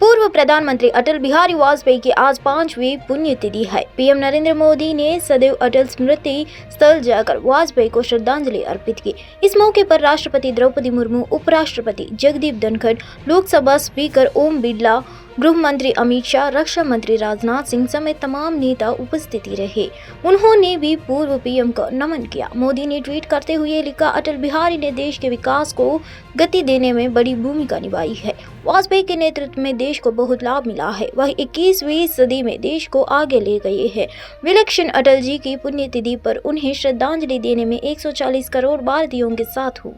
पूर्व प्रधानमंत्री अटल बिहारी वाजपेयी की आज 5वीं पुण्यतिथि है। पीएम नरेंद्र मोदी ने सदैव अटल स्मृति स्थल जाकर वाजपेयी को श्रद्धांजलि अर्पित की। इस मौके पर राष्ट्रपति द्रौपदी मुर्मू, उपराष्ट्रपति जगदीप धनखड़, लोकसभा स्पीकर ओम बिरला, गृह मंत्री अमित शाह, रक्षा मंत्री राजनाथ सिंह समेत तमाम नेता उपस्थित रहे। उन्होंने भी पूर्व पीएम को नमन किया। मोदी ने ट्वीट करते हुए लिखा, अटल बिहारी ने देश के विकास को गति देने में बड़ी भूमिका निभाई है। वाजपेयी के नेतृत्व में देश को बहुत लाभ मिला है। वह 21वीं सदी में देश को आगे ले गए हैं। विलक्षण अटल जी की पुण्यतिथि पर उन्हें श्रद्धांजलि देने में 140 करोड़ भारतीयों के साथ हूँ।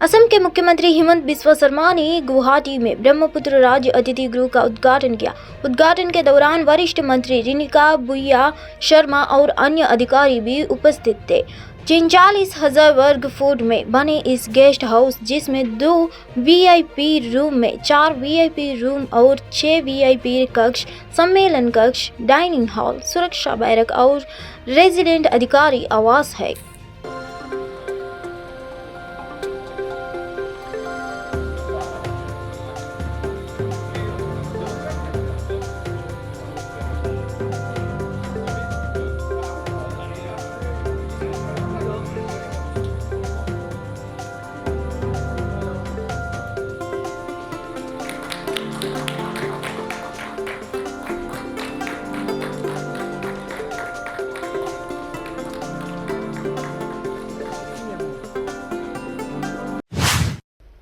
असम के मुख्यमंत्री हिमंत बिस्वा शर्मा ने गुवाहाटी में ब्रह्मपुत्र राज्य अतिथि गृह का उद्घाटन किया। उद्घाटन के दौरान वरिष्ठ मंत्री रेणुका बुइया शर्मा और अन्य अधिकारी भी उपस्थित थे। 43,000 वर्ग फुट में बने इस गेस्ट हाउस, जिसमें 2 वीआईपी रूम में 4 वीआईपी रूम और 6 वीआईपी कक्ष, सम्मेलन कक्ष, डाइनिंग हॉल, सुरक्षा बैरक और रेजिडेंट अधिकारी आवास है।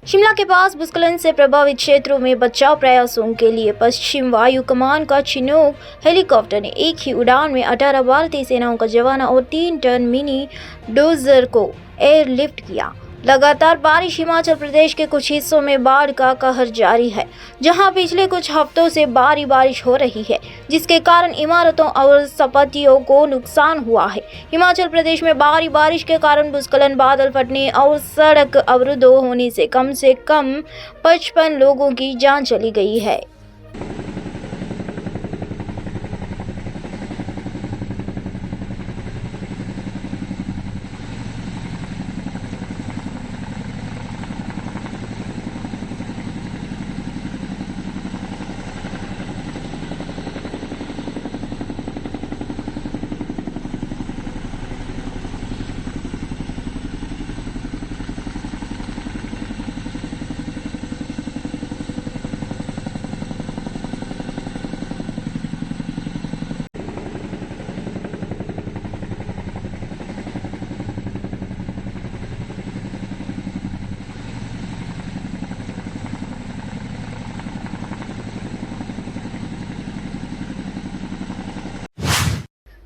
शिमला के पास भूस्खलन से प्रभावित क्षेत्रों में बचाव प्रयासों के लिए पश्चिम वायु कमान का चिनूक हेलीकॉप्टर ने एक ही उड़ान में 18 भारतीय सेनाओं का जवान और 3 टन मिनी डोजर को एयरलिफ्ट किया। लगातार बारिश हिमाचल प्रदेश के कुछ हिस्सों में बाढ़ का कहर जारी है, जहां पिछले कुछ हफ्तों से भारी बारिश हो रही है, जिसके कारण इमारतों और संपत्तियों को नुकसान हुआ है। हिमाचल प्रदेश में भारी बारिश के कारण भूस्खलन, बादल फटने और सड़क अवरुद्ध होने से कम 55 लोगों की जान चली गई है।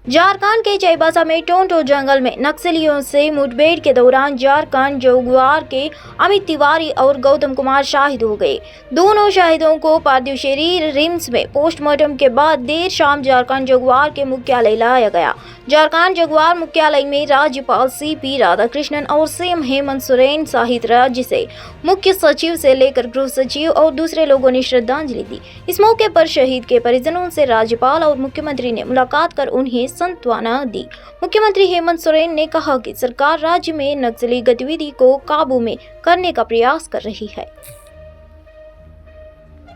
झारखंड के चाईबासा में टोंटो जंगल में नक्सलियों से मुठभेड़ के दौरान झारखंड जगुआर के अमित तिवारी और गौतम कुमार शहीद हो गए। दोनों शहीदों को पार्थिव शरीर रिम्स में पोस्टमार्टम के बाद देर शाम झारखंड जगुआर के मुख्यालय लाया गया, झारखंड जगुआर मुख्यालय में राज्यपाल सीपी राधाकृष्णन और सीएम हेमंत सोरेन सहित राज्य से मुख्य सचिव से लेकर गृह सचिव और दूसरे लोगों ने श्रद्धांजलि दी। इस मौके पर शहीद के परिजनों से राज्यपाल और मुख्यमंत्री ने मुलाकात कर उन्हें सांत्वना दी। मुख्यमंत्री हेमंत सोरेन ने कहा कि सरकार राज्य में नक्सली गतिविधि को काबू में करने का प्रयास कर रही है।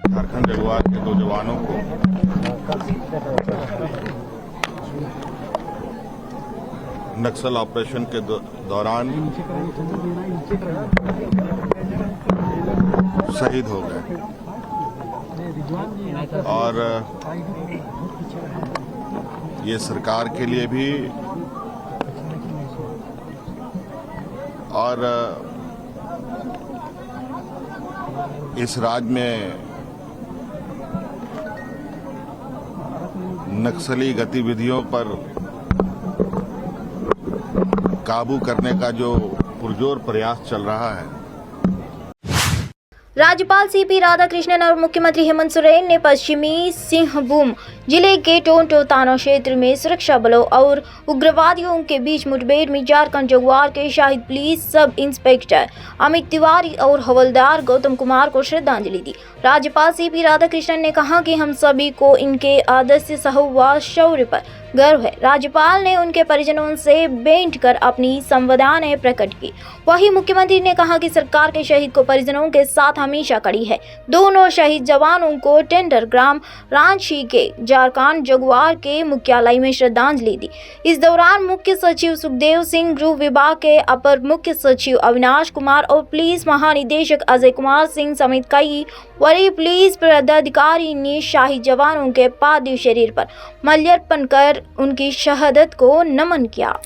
झारखंड जगुआर के 2 जवानों को नक्सल ऑपरेशन के दौरान शहीद हो गए और ये सरकार के लिए भी और इस राज्य में नक्सली गतिविधियों पर काबू करने का जो पुरजोर प्रयास चल रहा है। राज्यपाल सीपी राधाकृष्णन और मुख्यमंत्री हेमंत सोरेन ने पश्चिमी सिंहभूम जिले के टोंटो थाना क्षेत्र में सुरक्षा बलों और उग्रवादियों के बीच मुठभेड़ में झारखंड जगुआर के शहीद police sub inspector Amit Tiwari और हवलदार गौतम कुमार को श्रद्धांजलि दी। राज्यपाल सीपी राधाकृष्णन ने कहा कि हम सभी को इनके आदर्श साहस व शौर्य पर गर्व है। राज्यपाल ने उनके परिजनों से भेंट कर अपनी संवेदनाएं प्रकट की। वहीं मुख्यमंत्री ने कहा कि सरकार के शहीद को परिजनों के साथ हमेशा खड़ी है। दोनों शहीद जवानों को टेंडर ग्राम रांची के झारखंड जगुआर के मुख्यालय में श्रद्धांजलि दी। इस दौरान मुख्य सचिव सुखदेव सिंह, गृह विभाग के अपर मुख्य सचिव अविनाश कुमार और पुलिस महानिदेशक अजय कुमार सिंह समेत कई वरीय पुलिस पदाधिकारी ने शहीद जवानों के पार्थिव शरीर पर माल्यार्पण कर उनकी शहादत को नमन किया।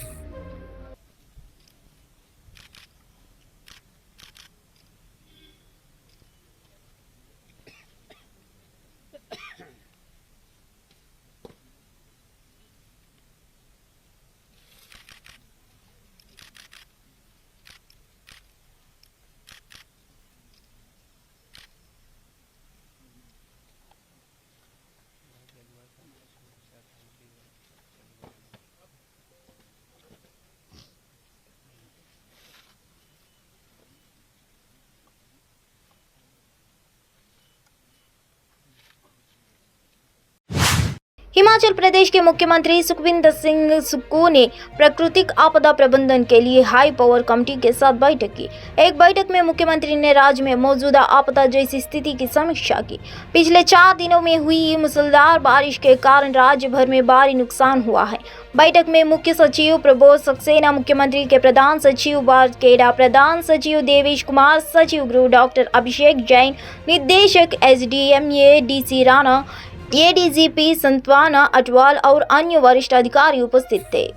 हिमाचल प्रदेश के मुख्यमंत्री सुखविंदर सिंह सुक्खू ने प्राकृतिक आपदा प्रबंधन के लिए हाई पावर कमेटी के साथ बैठक की। एक बैठक में मुख्यमंत्री ने राज्य में मौजूदा आपदा जैसी स्थिति की समीक्षा की। पिछले 4 दिनों में हुई मूसलाधार बारिश के कारण राज्य भर में भारी नुकसान हुआ है। बैठक में मुख्य सचिव प्रबोध सक्सेना, मुख्यमंत्री के प्रधान सचिव बारकेडा, प्रधान सचिव देवेश कुमार, सचिव गृह डॉक्टर अभिषेक जैन, निदेशक SDMA DC राणा, ADGP सांत्वना अटवाल और अन्य वरिष्ठ अधिकारी उपस्थित थे।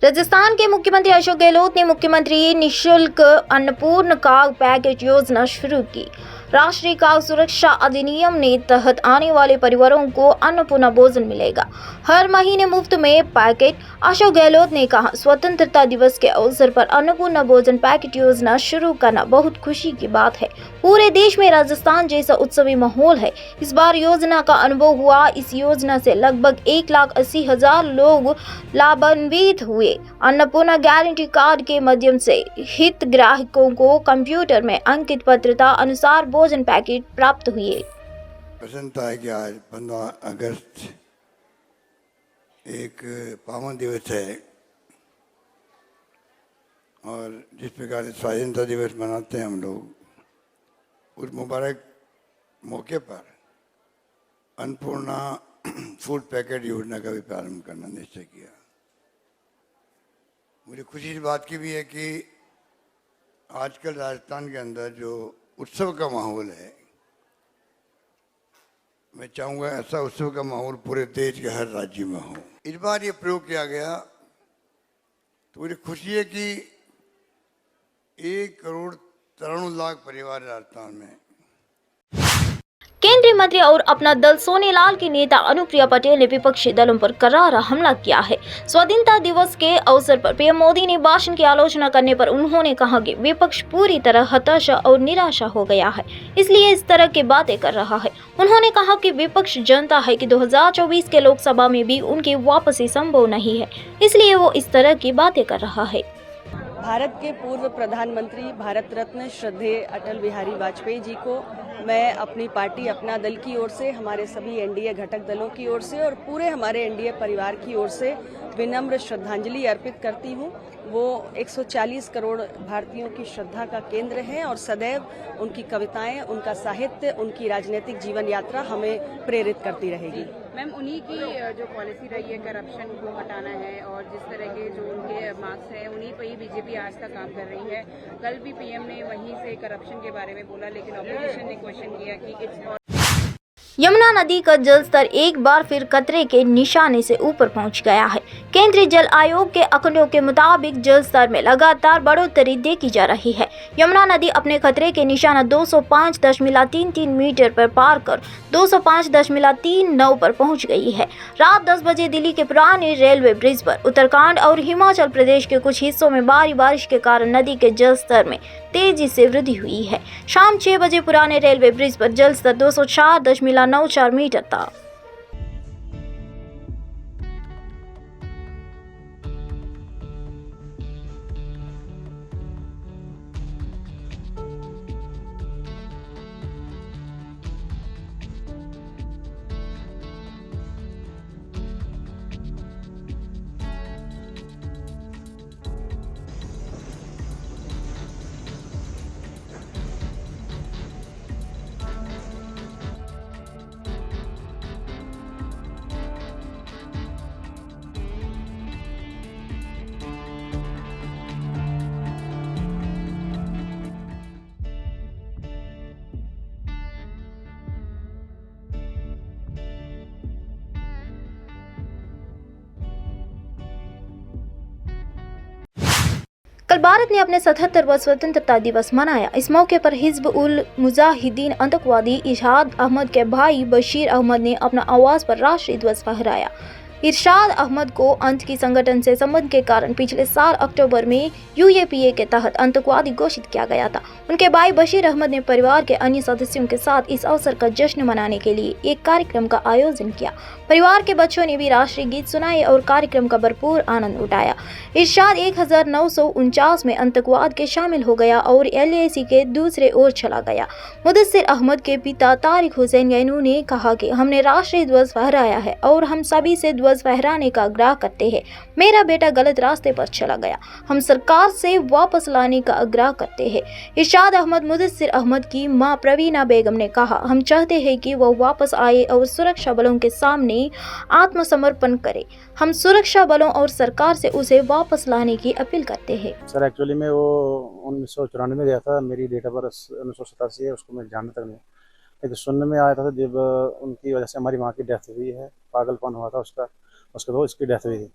राजस्थान के मुख्यमंत्री अशोक गहलोत ने मुख्यमंत्री निःशुल्क अन्नपूर्ण काग पैकेज योजना शुरू की। राष्ट्रीय खाद्य सुरक्षा अधिनियम के तहत आने वाले परिवारों को अन्नपूर्णा भोजन मिलेगा। हर महीने मुफ्त में पैकेट। अशोक गहलोत ने कहा, स्वतंत्रता दिवस के अवसर पर अन्नपूर्णा भोजन पैकेट योजना शुरू करना बहुत खुशी की बात है। पूरे देश में राजस्थान जैसा उत्सवी माहौल है। इस बार योजना का अनुभव हुआ। इस योजना से लगभग 1,80,000 लोग लाभान्वित हुए। अन्नपूर्णा गारंटी कार्ड के माध्यम से हितग्राहियों को कंप्यूटर में अंकित पात्रता अनुसार भोजन पैकेट प्राप्त हुए। प्रसन्नता है कि आज 15 अगस्त एक पावन दिवस है और जिस प्रकार से स्वाधीनता दिवस मनाते हैं हम लोग, उस मुबारक मौके पर अन्नपूर्णा फूड पैकेट योजना का भी प्रारंभ करना निश्चय किया। मुझे खुशी इस बात की भी है कि आजकल राजस्थान के अंदर जो उत्सव का माहौल है, मैं चाहूँगा ऐसा उत्सव का माहौल पूरे देश के हर राज्य में हो। इस बार ये प्रयोग किया गया तो मुझे खुशी है कि 1,93,00,000 परिवार राजस्थान में। केंद्रीय मंत्री और अपना दल सोनेलाल की नेता अनुप्रिया पटेल ने विपक्षी दलों पर करारा हमला किया है। स्वाधीनता दिवस के अवसर पर पीएम मोदी ने भाषण की आलोचना करने पर उन्होंने कहा कि विपक्ष पूरी तरह हताशा और निराशा हो गया है, इसलिए इस तरह की बातें कर रहा है। उन्होंने कहा कि विपक्ष जानता है कि 2024 के लोकसभा में भी उनकी वापसी संभव नहीं है, इसलिए वो इस तरह की बातें कर रहा है। भारत के पूर्व प्रधानमंत्री भारत रत्न श्रद्धेय अटल बिहारी वाजपेयी जी को मैं अपनी पार्टी, अपना दल की ओर से, हमारे सभी एनडीए घटक दलों की ओर से और पूरे हमारे एनडीए परिवार की ओर से विनम्र श्रद्धांजलि अर्पित करती हूँ। वो 140 करोड़ भारतीयों की श्रद्धा का केंद्र हैं और सदैव उनकी कविताएं, उनका साहित्य, उनकी राजनीतिक जीवन यात्रा हमें प्रेरित करती रहेगी। मैम, उन्हीं की जो पॉलिसी रही है करप्शन को हटाना है और जिस तरह के जो उनके मार्क्स हैं उन्हीं पर ही बीजेपी आज तक काम कर रही है। कल भी पीएम ने वहीं से करप्शन के बारे में बोला, लेकिन ऑपोजिशन ने क्वेश्चन किया कि इट्स यमुना नदी का जलस्तर एक बार फिर खतरे के निशाने से ऊपर पहुंच गया है। केंद्रीय जल आयोग के आंकड़ों के मुताबिक जलस्तर में लगातार बढ़ोतरी देखी जा रही है। यमुना नदी अपने खतरे के निशाना 205.33 मीटर पर पार कर 205.39 पर पहुंच गई है। रात 10 बजे दिल्ली के पुराने रेलवे ब्रिज पर उत्तराखंड और हिमाचल प्रदेश के कुछ हिस्सों में भारी बारिश के कारण नदी के जलस्तर में तेजी से वृद्धि हुई है। शाम 6 बजे पुराने रेलवे ब्रिज पर जलस्तर 204.94 मीटर था। कल भारत ने अपने 77वां स्वतंत्रता दिवस मनाया। इस मौके पर हिज़्ब उल मुजाहिदीन आतंकवादी इरशाद अहमद के भाई बशीर अहमद ने अपना आवाज़ पर राष्ट्रीय ध्वज फहराया। इरशाद अहमद को अंत की संगठन से संबंध के कारण पिछले साल अक्टूबर में यूएपीए के तहत आतंकवादी घोषित किया गया था। उनके भाई बशीर अहमद ने परिवार के अन्य सदस्यों के साथ इस अवसर का जश्न मनाने के लिए एक कार्यक्रम का आयोजन किया। परिवार के बच्चों ने भी राष्ट्रीय गीत सुनाए और कार्यक्रम का भरपूर आनंद उठाया। इरशाद 1949 में आतंकवाद के शामिल हो गया और LAC के दूसरे ओर चला गया। मुदस्सिर अहमद के पिता तारिक हुसैन गैनू ने कहा कि हमने राष्ट्रीय ध्वज फहराया है और हम सभी से ध्वज फहराने का आग्रह करते हैं। मेरा बेटा गलत रास्ते पर चला गया, हम सरकार से वापस लाने का आग्रह करते हैं। इरशाद अहमद मुदस्सिर अहमद की मां प्रवीणा बेगम ने कहा, हम चाहते हैं कि वह वापस आए और सुरक्षा बलों के सामने आत्मसमर्पण करे। हम सुरक्षा बलों और सरकार से उसे वापस लाने की अपील करते हैं। सर एक्चुअली में वो 1994 में गया था, मेरी डेट ऑफ बर्थ 1987 है, उसको मैं जानने तक नहीं, लेकिन सुनने में आया था जब उनकी वजह से हमारी माँ की डेथ हुई है, पागलपन हुआ था उसका, उसके बाद इसकी डेथ हुई थी।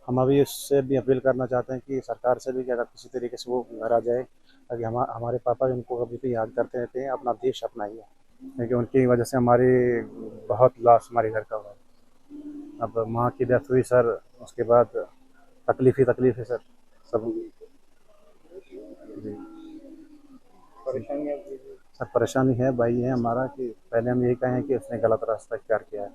हम अभी उससे भी अपील करना चाहते हैं कि सरकार से भी कि अगर किसी तरीके से वो घर आ जाए, ताकि हमारे पापा उनको कभी भी याद करते रहते हैं, अपना देश अपना ही है, क्योंकि उनकी वजह से हमारी बहुत लॉस हमारे घर का हुआ। अब माँ की डेथ हुई सर, उसके बाद तकलीफ ही तकलीफ है सर, सब जी सर परेशानी है। भाई है हमारा कि पहले हम यही कहें कि उसने गलत रास्ता इख्तियार किया है,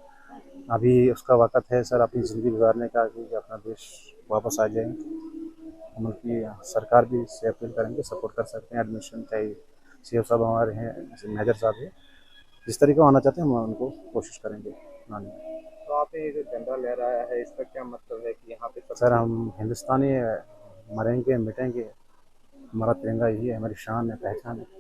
अभी उसका वक़्त है सर अपनी ज़िंदगी गुजारने का कि अपना देश वापस आ जाए। हम उनकी सरकार भी इससे अपील करेंगे, सपोर्ट कर सकते हैं। एडमिशन चाहिए, सीओ साहब हमारे हैं, मेजर साहब हैं, जिस तरीके आना चाहते हैं हम उनको कोशिश करेंगे आने। तो आप ये जो झंडा लहराया है इसका क्या मतलब है कि यहाँ पे सर हम हिंदुस्तानी मरेंगे मिटेंगे, हमारा तिरंगा यही है, हमारी शान है, पहचान है।